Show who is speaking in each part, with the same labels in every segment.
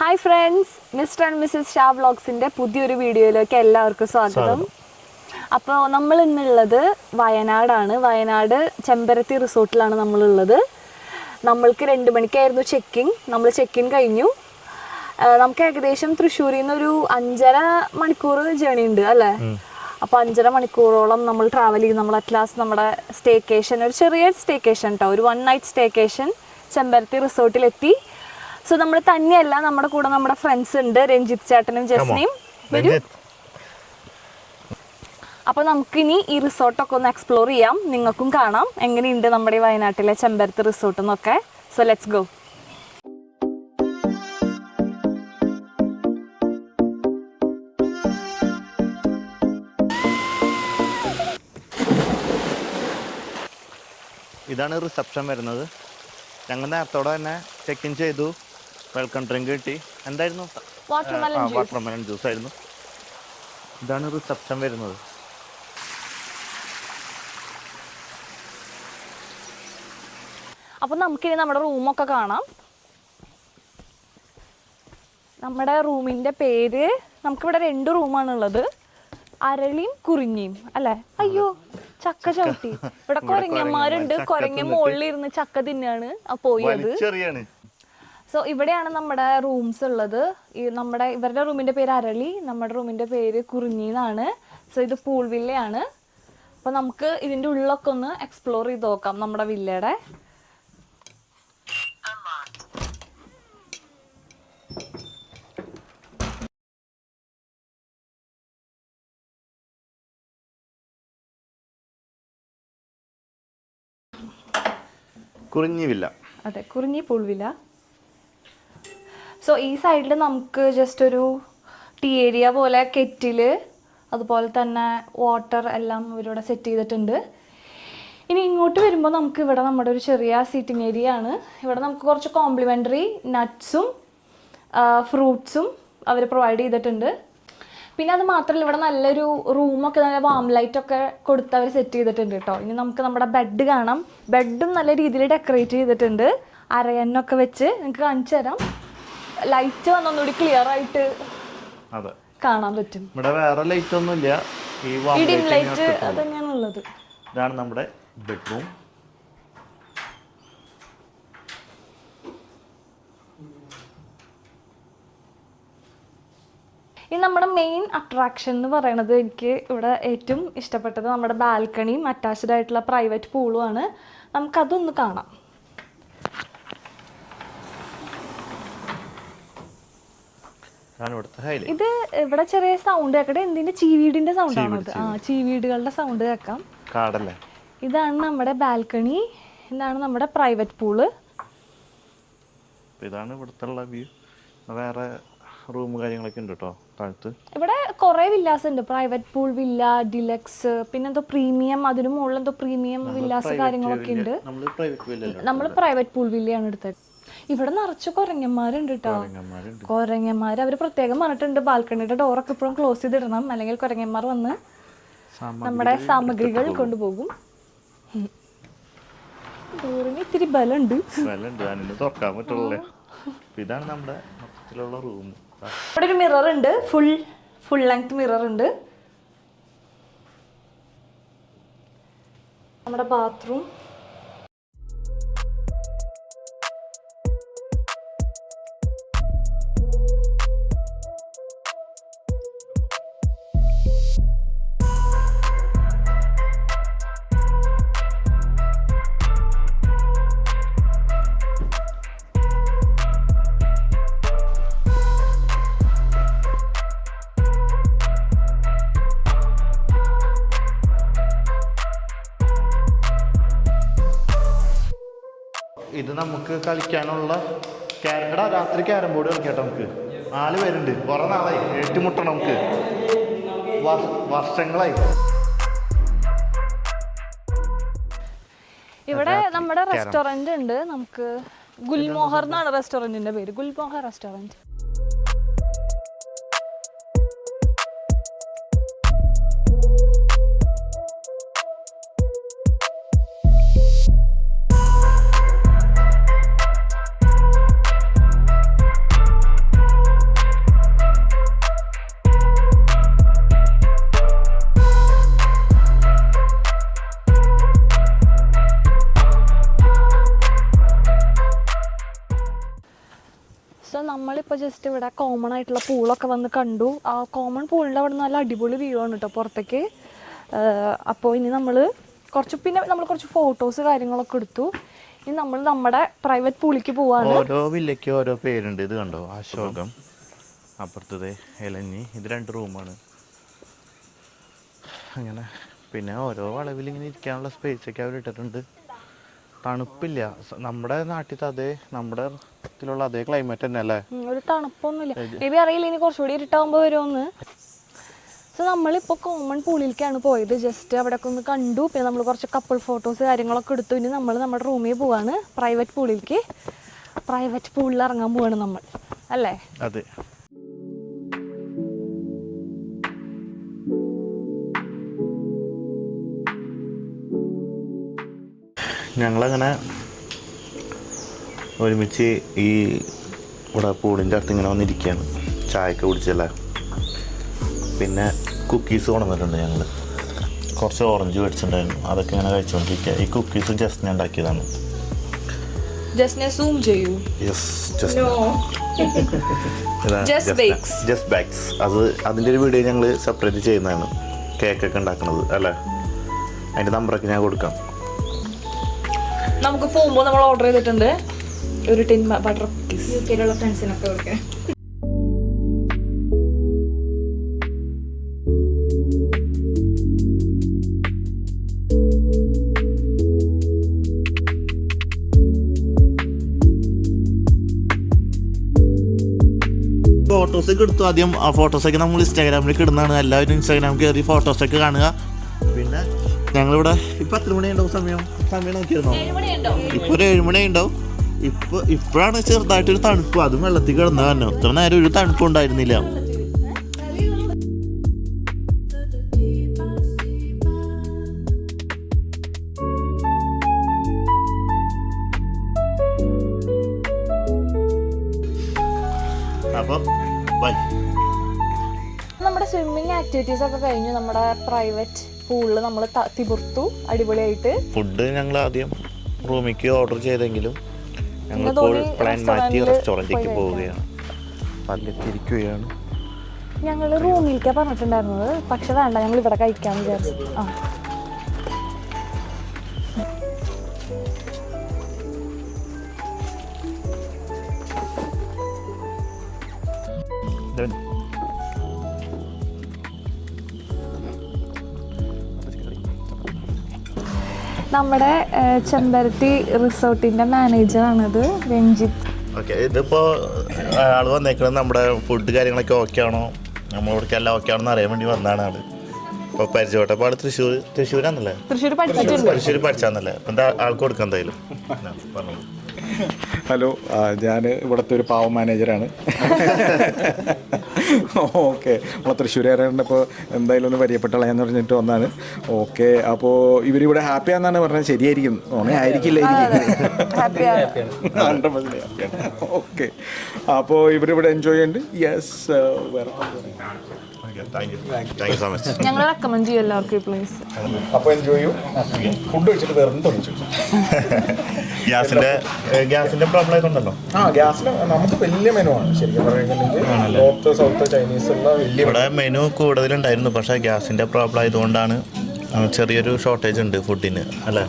Speaker 1: Hi friends, mister and missus Shah വ്ളോഗ്സിൻ്റെ പുതിയൊരു വീഡിയോയിലേക്ക് എല്ലാവർക്കും സ്വാഗതം. അപ്പോൾ നമ്മൾ ഇന്നുള്ളത് വയനാടാണ്. വയനാട് ചെമ്പരത്തി റിസോർട്ടിലാണ് നമ്മളുള്ളത്. നമ്മൾക്ക് 2 മണിക്കായിരുന്നു ചെക്കിങ്. നമ്മൾ ചെക്കിൻ കഴിഞ്ഞു. നമുക്ക് ഏകദേശം തൃശ്ശൂരിൽ നിന്നൊരു 5.5 മണിക്കൂർ ജേണി ഉണ്ട് അല്ലേ? അപ്പോൾ 5.5 മണിക്കൂറോളം നമ്മൾ ട്രാവൽ ചെയ്ത് നമ്മൾ അറ്റ് ലാസ്റ്റ് നമ്മുടെ സ്റ്റേക്കേഷൻ, ഒരു ചെറിയ സ്റ്റേക്കേഷൻ കേട്ടോ, ഒരു 1 നൈറ്റ് സ്റ്റേക്കേഷൻ ചെമ്പരത്തി റിസോർട്ടിലെത്തി. സോ നമ്മൾ തന്നെയല്ല, നമ്മുടെ കൂടെ നമ്മുടെ ഫ്രണ്ട്സ് ഉണ്ട്, രഞ്ജിത്ത് ചേട്ടനും ജസ്നയും വരും. അപ്പോൾ നമുക്കിനി ഈ റിസോർട്ടൊക്കെ ഒന്ന് എക്സ്പ്ലോർ ചെയ്യാം, നിങ്ങൾക്കും കാണാം എങ്ങനെയുണ്ട് നമ്മുടെ ഈ വയനാട്ടിലെ ചെമ്പരത്തി റിസോർട്ട് എന്നൊക്കെ. So let's go.
Speaker 2: ഇതാണ് റിസപ്ഷൻ വരുന്നത്. ഞങ്ങൾ നേരത്തോടെ തന്നെ ചെക്ക് ഇൻ ചെയ്തു. വെൽക്കം ഡ്രിങ്ക് കിട്ടി. എന്തായിരുന്നു? വാട്ടർമെലൺ ജ്യൂസ് ആയിരുന്നു. ഇതാണ് റിസപ്ഷൻ വരുന്നത്.
Speaker 1: അപ്പോൾ നമുക്കിനി നമ്മുടെ റൂമൊക്കെ കാണാം. നമ്മുടെ റൂമിൻ്റെ പേര്, നമുക്കിവിടെ 2 റൂമാണുള്ളത്, അരളിയും കുറിഞ്ഞിയും അല്ലേ? അയ്യോ, ചക്ക ചവിട്ടി. ഇവിടെ കൊരങ്ങന്മാരുണ്ട്. കൊരങ്ങ മുകളിൽ ഇരുന്ന് ചക്ക തിന്നാണ് പോയത്. സോ ഇവിടെയാണ് നമ്മുടെ റൂംസ് ഉള്ളത്. ഇവരുടെ റൂമിന്റെ പേര് അരളി, നമ്മുടെ റൂമിന്റെ പേര് കുറിഞ്ഞി എന്നാണ്. സോ ഇത് പൂൾ വില്ലയാണ്. അപ്പോൾ നമുക്ക് ഇതിന്റെ ഉള്ളൊക്കെ ഒന്ന് എക്സ്പ്ലോർ ചെയ്ത് നോക്കാം നമ്മുടെ വില്ലയുടെ.
Speaker 2: കുറിഞ്ഞി വില്ല.
Speaker 1: അതെ, കുറിഞ്ഞി പൂൾ വില്ല. സോ ഈ സൈഡിൽ നമുക്ക് ജസ്റ്റ് ഒരു ടീ ഏരിയ പോലെ, കെറ്റില്, അതുപോലെ തന്നെ വാട്ടർ എല്ലാം ഇവരിവിടെ സെറ്റ് ചെയ്തിട്ടുണ്ട്. ഇനി ഇങ്ങോട്ട് വരുമ്പോൾ നമുക്ക് ഇവിടെ നമ്മുടെ ഒരു ചെറിയ സീറ്റിംഗ് ഏരിയ ആണ്. ഇവിടെ നമുക്ക് കുറച്ച് കോംപ്ലിമെൻ്ററി നട്ട്സും ഫ്രൂട്ട്സും അവർ പ്രൊവൈഡ് ചെയ്തിട്ടുണ്ട്. പിന്നെ അത് മാത്രമല്ല, ഇവിടെ നല്ലൊരു റൂമൊക്കെ നല്ല വാം ലൈറ്റൊക്കെ കൊടുത്ത് അവർ സെറ്റ് ചെയ്തിട്ടുണ്ട് കേട്ടോ. ഇനി നമുക്ക് നമ്മുടെ ബെഡ് കാണാം. ബെഡും നല്ല രീതിയിൽ ഡെക്കറേറ്റ് ചെയ്തിട്ടുണ്ട്. അരയന്നൊക്കെ വെച്ച് നിങ്ങൾക്ക് കാണിച്ചു തരാം. ലൈറ്റ് വന്നൊന്നുകൂടി ക്ലിയർ ആയിട്ട് കാണാൻ പറ്റും.
Speaker 2: ഇവിടെ വേറെ ലൈറ്റ് ഒന്നുമില്ല,
Speaker 1: ഈ ഡിം ലൈറ്റ് അത് തന്നെയാണുള്ളത്.
Speaker 2: ഇതാണ് നമ്മുടെ ബെഡ്റൂം.
Speaker 1: ഈ നമ്മുടെ മെയിൻ അട്രാക്ഷൻ എന്ന് പറയുന്നത്, എനിക്ക് ഇവിടെ ഏറ്റവും ഇഷ്ടപ്പെട്ടത് നമ്മുടെ ബാൽക്കണിയും അറ്റാച്ച്ഡ് ആയിട്ടുള്ള പ്രൈവറ്റ് പൂളുമാണ്. നമുക്കതൊന്ന് കാണാം. ഇത് ഇവിടെ ചെറിയ സൗണ്ട് കേൾക്കട്ടെ. എന്തിന്റെ? ചീവീടിന്റെ സൗണ്ട് ആണത്. ചീവീടുകളുടെ സൗണ്ട് കേൾക്കാം. ഇതാണ് നമ്മുടെ ബാൽക്കണി. ഇതാണ് നമ്മുടെ പ്രൈവറ്റ് പൂള്.
Speaker 2: ഇതാണ് ഇവിടുത്തെ വ്യൂ. വേറെ റൂം കാര്യങ്ങളൊക്കെ ഉണ്ട് കേട്ടോ താഴത്ത്.
Speaker 1: ഇവിടെ കുറെ വില്ലാസ് ഉണ്ട്. പ്രൈവറ്റ് പൂൾ വില്ല, ഡിലക്സ്, പിന്നെ എന്തോ പ്രീമിയം, അതിന് മുകളിൽ എന്തോ പ്രീമിയം വില്ലാസ് കാര്യങ്ങളൊക്കെ ഉണ്ട്. നമ്മൾ പ്രൈവറ്റ് പൂൾ വില്ലയാണ് എടുത്തത്. ഇവിടെ നിറച്ച് കുരങ്ങന്മാരുണ്ട് കേട്ടോ. കുരങ്ങന്മാർ അവർ പ്രത്യേകം പറഞ്ഞിട്ടുണ്ട്, ബാൽക്കണിയുടെ ഡോറൊക്കെ ഇപ്പോഴും ക്ലോസ് ചെയ്തിടണം, അല്ലെങ്കിൽ കുരങ്ങന്മാർ വന്ന് നമ്മുടെ സാമഗ്രികൾ കൊണ്ടുപോകും. ഡോറിന് ഇത്തിരി ബലമുണ്ട്.
Speaker 2: ഇതാണ് നമ്മുടെ മൊത്തത്തിലുള്ള റൂം.
Speaker 1: ഇവിടെ ഒരു മിറർ ഉണ്ട്, ഫുൾ ലെങ്ത് മിറർ ഉണ്ട്. നമ്മുടെ ബാത്റൂം.
Speaker 2: ഇത് നമുക്ക് കളിക്കാനുള്ള രാത്രി ക്യാരം ബോർഡ് കളിക്കട്ടെ. നമുക്ക് 4 പേരുണ്ട്. കുറെ നാളായി ഏറ്റുമുട്ടണം. നമുക്ക് വർഷങ്ങളായി.
Speaker 1: ഇവിടെ നമ്മുടെ റെസ്റ്റോറന്റ് ഉണ്ട്. നമുക്ക് ഗുൽമോഹർ എന്നാണ് റെസ്റ്റോറന്റിന്റെ പേര്, ഗുൽമോഹർ റെസ്റ്റോറന്റ്. സോ നമ്മളിപ്പോൾ ജസ്റ്റ് ഇവിടെ കോമൺ ആയിട്ടുള്ള പൂളൊക്കെ വന്ന് കണ്ടു. ആ കോമൺ പൂളിൻ്റെ അവിടെ നല്ല അടിപൊളി വ്യൂ ആണ് കേട്ടോ പുറത്തേക്ക്. അപ്പോൾ ഇനി നമ്മൾ കുറച്ച് ഫോട്ടോസ് കാര്യങ്ങളൊക്കെ എടുത്തു. ഇനി നമ്മൾ നമ്മുടെ പ്രൈവറ്റ് പൂളിലേക്ക് പോവാണ്.
Speaker 2: ഓരോ വില്ലയ്ക്ക് ഓരോ പേരുണ്ട്. ഇത് കണ്ടോ, അശോകം, അപ്പുറത്തത് എലഞ്ഞി. ഇത് 2 റൂമാണ്. അങ്ങനെ പിന്നെ ഓരോ വളവിൽ ഇങ്ങനെ ഇരിക്കാനുള്ള സ്പേസൊക്കെ അവർ ഇട്ടിട്ടുണ്ട്. തണുപ്പില്ല. നമ്മുടെ നാട്ടിലത്തെ നമ്മുടെ ഇതിലുള്ള അതേ ക്ലൈമറ്റ് തന്നെ അല്ലേ?
Speaker 1: ഒരു തണുപ്പൊന്നുമില്ല. മേ ബി അറിയില്ല ഇനി കുറച്ചുകൂടി ഇരുട്ടാകുമ്പോൾ വരുമെന്ന്. സോ നമ്മളിപ്പോൾ കോമൺ പൂളിലേക്കാണ് പോയത്. ജസ്റ്റ് അവിടെയൊക്കെ ഒന്ന് കണ്ടു. പിന്നെ നമ്മൾ കുറച്ച് കപ്പിൾ ഫോട്ടോസ് കാര്യങ്ങളൊക്കെ എടുത്തു. ഇനി നമ്മൾ നമ്മുടെ റൂമിൽ പോവാണ്, പ്രൈവറ്റ് പൂളിലേക്ക്. പ്രൈവറ്റ് പൂളിൽ ഇറങ്ങാൻ പോവാണ് നമ്മൾ, അല്ലേ?
Speaker 2: അതെ. ഞങ്ങളങ്ങനെ ഒരുമിച്ച് ഈ ഇവിടെ പൂളിൻ്റെ അടുത്ത് ഇങ്ങനെ വന്നിരിക്കുകയാണ്. ചായയൊക്കെ കുടിച്ചല്ലേ. പിന്നെ കുക്കീസ് കൊണ്ടുവന്നിട്ടുണ്ട്. ഞങ്ങൾ കുറച്ച് ഓറഞ്ച് മേടിച്ചിട്ടുണ്ടായിരുന്നു. അതൊക്കെ ഇങ്ങനെ കഴിച്ചുകൊണ്ടിരിക്കുക. ഈ കുക്കീസ് ജസ്റ്റിനെ ഉണ്ടാക്കിയതാണ്.
Speaker 1: സൂം ചെയ്യൂ.
Speaker 2: Just backs. അതിൻ്റെ ഒരു വീഡിയോ ഞങ്ങൾ സെപ്പറേറ്റ് ചെയ്യുന്നതാണ്. കേക്കൊക്കെ ഉണ്ടാക്കുന്നത് അല്ലേ? അതിൻ്റെ നമ്പറൊക്കെ ഞാൻ കൊടുക്കാം.
Speaker 1: നമുക്ക് പോകുമ്പോൾ നമ്മൾ ഓർഡർ ചെയ്തിട്ടുണ്ട് ഒരു ടിൻ ബട്ടർ കുക്കീസ്.
Speaker 3: യുകെയിലുള്ള ഫ്രണ്ട്സിനൊക്കെ കൊടുക്കാം.
Speaker 2: ഫോട്ടോസൊക്കെ എടുത്തു. ആദ്യം ആ ഫോട്ടോസൊക്കെ നമ്മൾ ഇൻസ്റ്റാഗ്രാമിലേക്ക് ഇടുന്നതാണ്. എല്ലാവരും ഇൻസ്റ്റാഗ്രാമിൽ കയറി ഫോട്ടോസൊക്കെ കാണുക. പിന്നെ ഞങ്ങളിവിടെ ഇപ്പം എത്ര മണിയുണ്ടാവും? സമയം നോക്കിയിരുന്നോ? ഇപ്പോൾ ഒരു 7 മണി ഉണ്ടാവും. ഇപ്പോഴാണ് ചെറുതായിട്ടൊരു തണുപ്പ്. അതും വെള്ളത്തിൽ കിടന്ന കാരണം ഇത്ര നേരം ഒരു തണുപ്പ് ഉണ്ടായിരുന്നില്ല. അപ്പോൾ ബൈ.
Speaker 1: നമ്മുടെ സ്വിമ്മിങ് ആക്ടിവിറ്റീസ് ഒക്കെ കഴിഞ്ഞു. നമ്മുടെ പ്രൈവറ്റ് പൂളിൽ നമ്മൾ തിമിർത്തു അടിപൊളിയായിട്ട്.
Speaker 2: ഫുഡ് ഞങ്ങൾ ആദ്യം റൂമിലേക്ക് ഓർഡർ ചെയ്തെങ്കിലും ഞങ്ങളിപ്പോൾ പ്ലാൻ മാറ്റി റെസ്റ്റോറൻറ്റിലേക്ക് പോവുകയാണ്. പല്ലിരിക്കുകയാണ്.
Speaker 1: ഞങ്ങൾ റൂമിലേക്കാണ് പറഞ്ഞിട്ടുണ്ടായിരുന്നത്. പക്ഷെ വേണ്ട, ഞങ്ങൾ ഇവിടെ കഴിക്കാമെന്ന് വിചാരിച്ചു. നമ്മുടെ ചെമ്പരത്തി റിസോർട്ടിന്റെ മാനേജറാണിത്, രഞ്ജിത്ത്.
Speaker 2: ഓക്കെ, ഇതിപ്പോൾ ആൾ വന്നേക്കുന്നത് നമ്മുടെ ഫുഡ് കാര്യങ്ങളൊക്കെ ഓക്കെ ആണോ, നമ്മളിവിടേക്ക് എല്ലാം ഓക്കെ ആണോ എന്ന് അറിയാൻ വേണ്ടി വന്നതാണ് ആൾ. ഇപ്പോൾ പരിചയപ്പെട്ടപ്പോൾ ആൾ തൃശ്ശൂരാന്നല്ലേ?
Speaker 1: തൃശ്ശൂർ
Speaker 2: പഠിച്ചാന്നല്ലേ? അപ്പം എന്താ ആൾക്ക് കൊടുക്കാം എന്തായാലും പറഞ്ഞു.
Speaker 4: ഹലോ, ഞാൻ ഇവിടുത്തെ ഒരു പാവം മാനേജറാണ്. ഓക്കെ, നമ്മളെ തൃശ്ശൂരുകാരാണ്. ഇപ്പോൾ എന്തായാലും ഒന്ന് പരിചയപ്പെട്ടളയെന്ന് പറഞ്ഞിട്ട് വന്നാണ്. ഓക്കെ, അപ്പോൾ ഇവരിവിടെ ഹാപ്പിയാന്നാണ് പറഞ്ഞത്. ശരിയായിരിക്കും, ആയിരിക്കില്ല. ഓക്കെ, അപ്പോൾ ഇവരിവിടെ എൻജോയ് ചെയ്യുന്നുണ്ട്. യെസ്, വേറെ
Speaker 1: ഞങ്ങൾ റെക്കമെൻഡ് ചെയ്യും എല്ലാവർക്കും ഈ പ്ലേസ്.
Speaker 4: അപ്പോൾ എൻജോയ് ചെയ്യും. ഫുഡ് കഴിച്ചിട്ട് വേറെ തുടങ്ങിച്ചു.
Speaker 2: ഗ്യാസിന്റെ പ്രോബ്ലം ആയിട്ടുണ്ടല്ലോ.
Speaker 4: ഗ്യാസിന് നമുക്ക് വലിയ മെനു ആണ് ശരിക്കും പറയുകയാണെങ്കിൽ. നോർത്ത് സൗത്ത് ചൈനീസ് ഉള്ള വലിയ
Speaker 2: ഇവിടെ മെനു കൂടുതലുണ്ടായിരുന്നു. പക്ഷേ ഗ്യാസിന്റെ പ്രോബ്ലം ആയതുകൊണ്ടാണ് ചെറിയൊരു ഷോർട്ടേജ് ഉണ്ട് ഫുഡിന് അല്ലേ?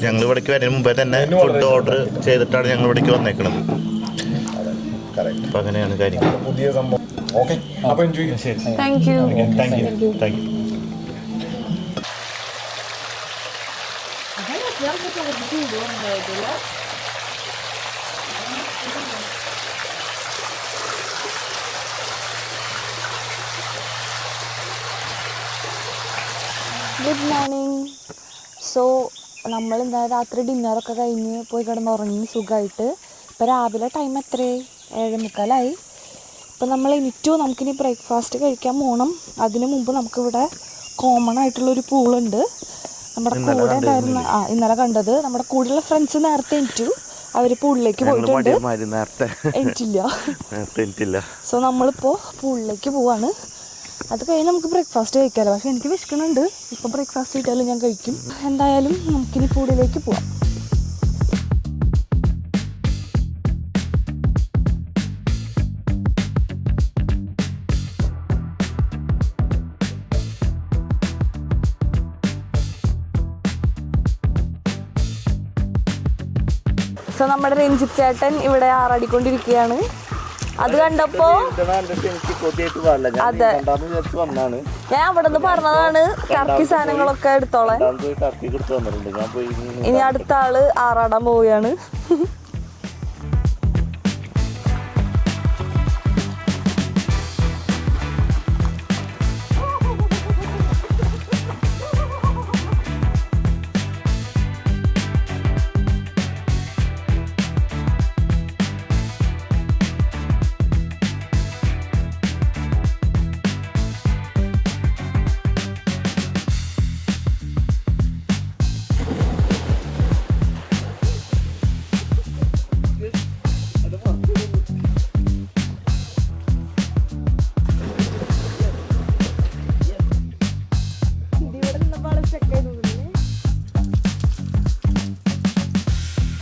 Speaker 2: ഞങ്ങൾ ഇവിടേക്ക് വരുന്നതിന് മുമ്പേ തന്നെ ഫുഡ് ഓർഡർ ചെയ്തിട്ടാണ് ഞങ്ങൾ ഇവിടേക്ക് വന്നേക്കുന്നത്. അപ്പം അങ്ങനെയാണ് കാര്യങ്ങൾ.
Speaker 4: പുതിയ സംഭവം. ഓക്കെ, അപ്പോൾ എൻജോയ് ചെയ്യാം. ശരി,
Speaker 1: thank you. Good morning. So നമ്മൾ എന്താ രാത്രി ഡിന്നറൊക്കെ കഴിഞ്ഞ് പോയി കിടന്നുറങ്ങി സുഖമായിട്ട്. ഇപ്പോൾ രാവിലെ ടൈം എത്രയായി? 7:45. ഇപ്പോൾ നമ്മൾ എനിറ്റു നമുക്കിനി ബ്രേക്ക്ഫാസ്റ്റ് കഴിക്കാൻ പോകണം. അതിനു മുമ്പ് നമുക്കിവിടെ കോമൺ ആയിട്ടുള്ളൊരു പൂളുണ്ട്. നമ്മുടെ കൂടെ ഉണ്ടായിരുന്ന ഇന്നലെ കണ്ടത് നമ്മുടെ കൂടെയുള്ള ഫ്രണ്ട്സ് നേരത്തെ എനിറ്റു. അവർ പൂളിലേക്ക് പോയിട്ടുണ്ട്. എനിറ്റില്ല. സോ നമ്മളിപ്പോൾ പൂളിലേക്ക് പോവാണ്. അത് കഴിഞ്ഞ് നമുക്ക് ബ്രേക്ക്ഫാസ്റ്റ് കഴിക്കാമല്ലോ. പക്ഷേ എനിക്ക് വിശക്കണുണ്ട്. ഇപ്പോൾ ബ്രേക്ക്ഫാസ്റ്റ് കഴിക്കാലും ഞാൻ കഴിക്കും. എന്തായാലും നമുക്കിനി പൂളിലേക്ക് പോവാം. സോ നമ്മുടെ രഞ്ജിത്ത് ചേട്ടൻ ഇവിടെ ആറാടിക്കൊണ്ടിരിക്കുകയാണ്. അത് കണ്ടപ്പോ അതെ ഞാൻ അവിടെ നിന്ന് പറഞ്ഞതാണ് ടർക്കി സാധനങ്ങളൊക്കെ എടുത്തോളാൻ. ഇനി അടുത്ത ആള് ആറാടാൻ പോവുകയാണ്.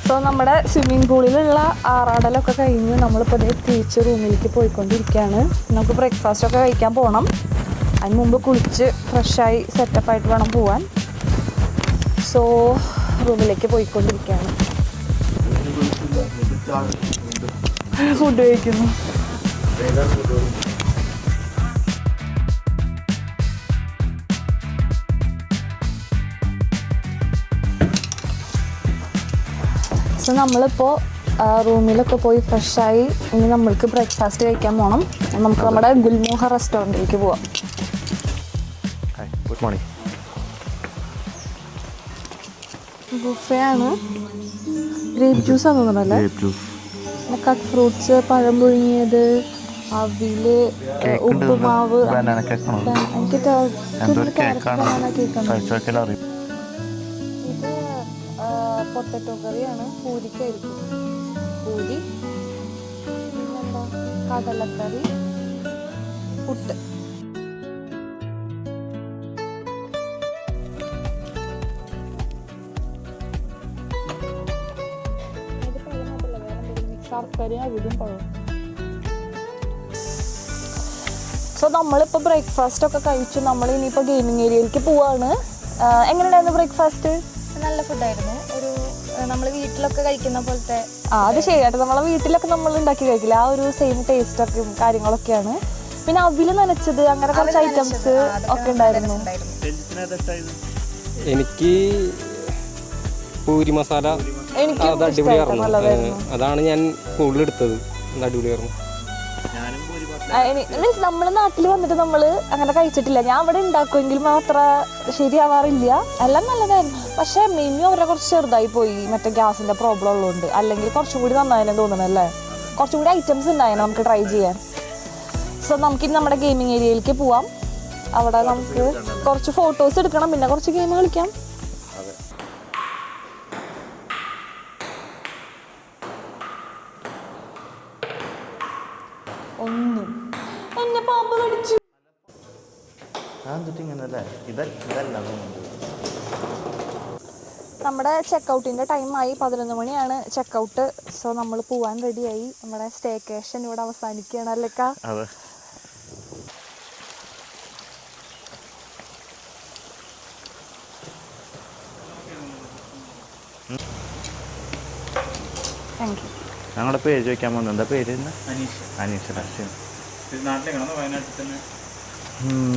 Speaker 1: സോ നമ്മുടെ സ്വിമ്മിംഗ് പൂളിലുള്ള ആറാടലൊക്കെ കഴിഞ്ഞ് നമ്മളിപ്പോൾ തിരിച്ച് റൂമിലേക്ക് പോയിക്കൊണ്ടിരിക്കുകയാണ്. നമുക്ക് ബ്രേക്ക്ഫാസ്റ്റൊക്കെ കഴിക്കാൻ പോകണം. അതിന് മുമ്പ് കുളിച്ച് ഫ്രഷായി സെറ്റപ്പായിട്ട് വേണം പോവാൻ. സോ റൂമിലേക്ക് പോയിക്കൊണ്ടിരിക്കുകയാണ്. ഫുഡ് കഴിക്കുന്നു. സോ നമ്മളിപ്പോൾ റൂമിലൊക്കെ പോയി ഫ്രഷായി ഇനി നമ്മൾക്ക് ബ്രേക്ക്ഫാസ്റ്റ് കഴിക്കാൻ പോകണം. നമുക്ക് നമ്മുടെ ഗുൽമോഹ റെസ്റ്റോറൻറ്റിലേക്ക് പോവാം.
Speaker 2: Good morning.
Speaker 1: ബുഫേ ആണ്. ഗ്രേപ്പ് ജ്യൂസ് ആണെന്ന് തോന്നുന്നല്ലേ. പിന്നെ കട്ട് ഫ്രൂട്ട്സ്, പഴം പുഴുങ്ങിയത്, അവില്, ഉപ്പുമാവ്. എനിക്ക് കേക്കാണ്. പൊട്ടറ്റോ കറിയാണ്. പൂരിക്കായിരിക്കും. പൂരി, പിന്നെന്താ കടലക്കറി, പുട്ട്. ശർക്കരയും അവിലും പഴം. സോ നമ്മളിപ്പോൾ ബ്രേക്ക്ഫാസ്റ്റ് ഒക്കെ കഴിച്ചു. നമ്മൾ ഇനിയിപ്പോൾ ഗെയിമിംഗ് ഏരിയയിലേക്ക് പോവാണ്. എങ്ങനെയുണ്ടായിരുന്നു ബ്രേക്ക്ഫാസ്റ്റ്?
Speaker 3: നല്ല ഫുഡായിരുന്നു. ഒരു നമ്മൾ വീട്ടിലൊക്കെ കഴിക്കുന്ന പോലത്തെ.
Speaker 1: അത് ശരിയാട്ടോ. നമ്മളെ വീട്ടിലൊക്കെ നമ്മൾ ഉണ്ടാക്കി കഴിക്കില്ല. ആ ഒരു സെയിം ടേസ്റ്റൊക്കെ കാര്യങ്ങളൊക്കെയാണ്. പിന്നെ അവില് നനച്ചത്, അങ്ങനെ കുറച്ച് ഐറ്റംസ് ഒക്കെ ഉണ്ടായിരുന്നു.
Speaker 5: എനിക്ക് പൂരി മസാല അത് അടിപൊളിയായിരുന്നു. അതാണ് ഞാൻ കൂടുതൽ എടുത്തത്. അടിപൊളിയായിരുന്നു.
Speaker 1: മീൻസ് നമ്മള് നാട്ടിൽ വന്നിട്ട് നമ്മള് അങ്ങനെ കഴിച്ചിട്ടില്ല. ഞാൻ അവിടെ ഉണ്ടാക്കുമെങ്കിൽ മാത്രം ശരിയാവാറില്ല. എല്ലാം നല്ലതായിരുന്നു. പക്ഷെ മെനു അവരെ കുറച്ച് ചെറുതായി പോയി. മറ്റേ ഗ്യാസിന്റെ പ്രോബ്ലം ഉള്ളതുകൊണ്ട്. അല്ലെങ്കിൽ കുറച്ചും കൂടി നന്നായെന്ന് തോന്നണല്ലേ. കുറച്ചും കൂടി ഐറ്റംസ് ഉണ്ടായിരുന്നു നമുക്ക് ട്രൈ ചെയ്യാൻ. സോ നമുക്കിനി നമ്മുടെ ഗെയിമിംഗ് ഏരിയയിലേക്ക് പോവാം. അവിടെ നമുക്ക് കുറച്ച് ഫോട്ടോസ് എടുക്കണം, പിന്നെ കുറച്ച് ഗെയിം കളിക്കാം. ഒന്നും എന്നെ പാമ്പ് കടിച്ചു. നമ്മുടെ ചെക്കൗട്ടിൻ്റെ ടൈമായി. 11 മണിയാണ് ചെക്കൗട്ട്. സോ നമ്മൾ പോവാൻ റെഡിയായി. നമ്മുടെ സ്റ്റേക്കേഷൻ ഇവിടെ അവസാനിക്കുകയാണ് അല്ലേക്കാ. Thank you.
Speaker 2: ഞങ്ങളുടെ പേര് ചോദിക്കാൻ പോകുന്നത്. എന്താ പേര്? അനീഷ്.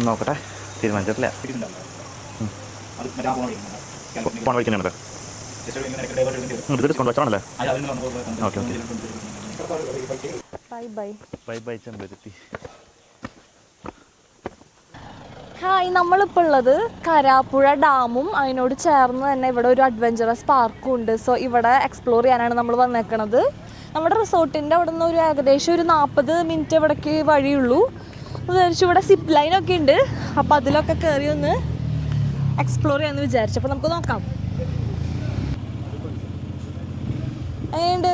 Speaker 2: നോക്കട്ടെ, തീരുമാനിച്ചിട്ടില്ല. ഫോൺ വയ്ക്കുന്നുണ്ട്. ഡിസ്കൗണ്ട് വെച്ചാണല്ലേ. Okay okay.
Speaker 1: Bye bye.
Speaker 2: Bye bye ചെമ്പരുത്തി.
Speaker 1: ഹായ്, നമ്മളിപ്പോൾ ഉള്ളത് കരാപ്പുഴ ഡാമും അതിനോട് ചേർന്ന് തന്നെ ഇവിടെ ഒരു അഡ്വഞ്ചറസ് പാർക്കും ഉണ്ട്. സോ ഇവിടെ എക്സ്പ്ലോർ ചെയ്യാനാണ് നമ്മൾ വന്നേക്കണത്. നമ്മുടെ റിസോർട്ടിൻ്റെ അവിടെ നിന്ന് ഒരു ഏകദേശം ഒരു 40 മിനിറ്റ് ഇവിടേക്ക് വഴിയുള്ളൂ. വിചാരിച്ചു ഇവിടെ സിപ്പ് ലൈനൊക്കെ ഉണ്ട്. അപ്പോൾ അതിലൊക്കെ കയറി ഒന്ന് എക്സ്പ്ലോർ ചെയ്യാമെന്ന് വിചാരിച്ചു. അപ്പോൾ നമുക്ക് നോക്കാം. എങ്ങനെയുണ്ട്?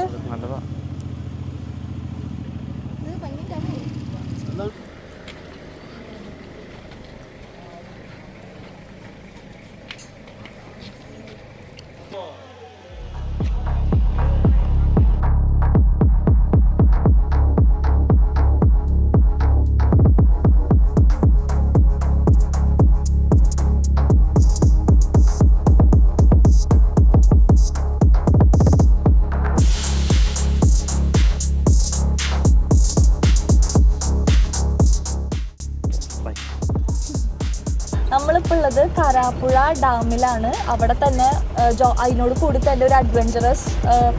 Speaker 3: നമ്മളിപ്പോൾ ഉള്ളത് കരാപ്പുഴ ഡാമിലാണ്. അവിടെ തന്നെ അതിനോട് കൂടി തന്നെ ഒരു അഡ്വഞ്ചറസ്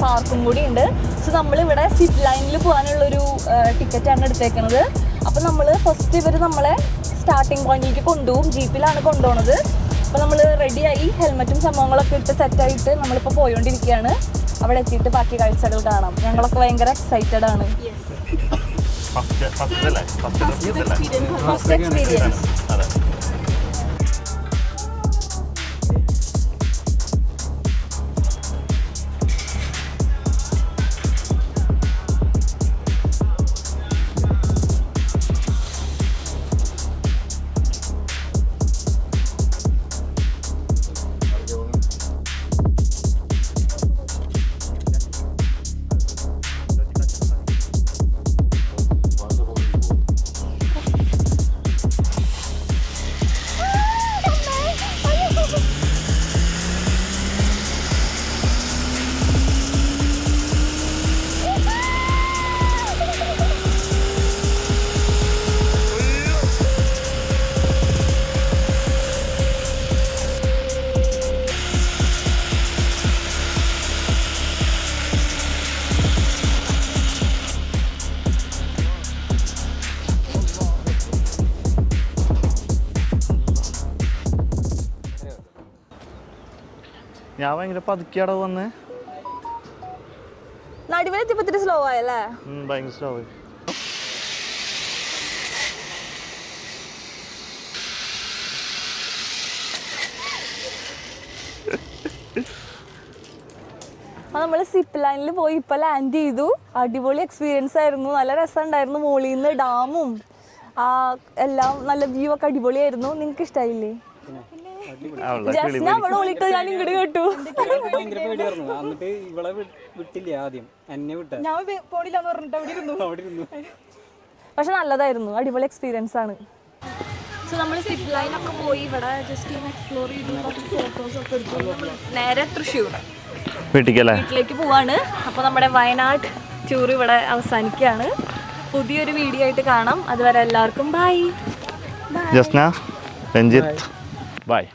Speaker 3: പാർക്കും കൂടി ഉണ്ട്. സോ നമ്മളിവിടെ സിപ്പ് ലൈനിൽ പോകാനുള്ളൊരു ടിക്കറ്റാണ് എടുത്തേക്കുന്നത്. അപ്പോൾ നമ്മൾ ഫസ്റ്റ് ഇവർ നമ്മളെ സ്റ്റാർട്ടിംഗ് പോയിന്റിലേക്ക് കൊണ്ടുപോകും. ജീപ്പിലാണ് കൊണ്ടുപോകുന്നത്. അപ്പോൾ നമ്മൾ റെഡിയായി ഹെൽമെറ്റും സംഭവങ്ങളൊക്കെ ഇട്ട് സെറ്റായിട്ട് നമ്മളിപ്പോൾ പോയോണ്ടിരിക്കുകയാണ്. അവിടെ എത്തിയിട്ട് ബാക്കി കാഴ്ചകൾ കാണാം. ഞങ്ങളൊക്കെ ഭയങ്കര എക്സൈറ്റഡ് ആണ്. First experience.
Speaker 2: ഞാൻ ഭയങ്കര പതുക്കിയാടോ വന്ന്
Speaker 3: നടുവിലെത്തിയപ്പോൾ ഇത്തിരി സ്ലോ ആയല്ലേ?
Speaker 2: ഭയങ്കര സ്ലോ.
Speaker 3: അപ്പോൾ നമ്മൾ സിപ്പ് ലൈനിൽ പോയി ഇപ്പോൾ ലാൻഡ് ചെയ്തു. അടിപൊളി എക്സ്പീരിയൻസ് ആയിരുന്നു. നല്ല രസമുണ്ടായിരുന്നു. മുകളിൽ നിന്ന് ഡാമും എല്ലാം നല്ല വ്യൂ ഒക്കെ അടിപൊളിയായിരുന്നു. നിങ്ങൾക്ക് ഇഷ്ടമായില്ലേ? ജസ്ന അവിടെ ഓളിട്ട് ഞാൻ ഇങ്ങോട്ട് കേട്ടു. പക്ഷെ നല്ലതായിരുന്നു. അടിപൊളി എക്സ്പീരിയൻസ് ആണ്. സോ നമ്മൾ സിപ്പ് ലൈനൊക്കെ പോയി ഇവിടെ ജസ്റ്റ് എക്സ്പ്ലോർ ചെയ്തു. ഫോട്ടോസ് ഒക്കെ എടുത്തു. നേരെ തൃശ്ശൂർ വീട്ടിലേക്ക് പോവാണ്. അപ്പോൾ നമ്മുടെ വയനാട് ടൂർ ഇവിടെ അവസാനിക്കുകയാണ്. പുതിയൊരു വീഡിയോ ആയിട്ട് കാണാം. അതുവരെ എല്ലാവർക്കും ബൈ.
Speaker 2: ജസ്ന, രഞ്ജിത്ത്, ബൈ.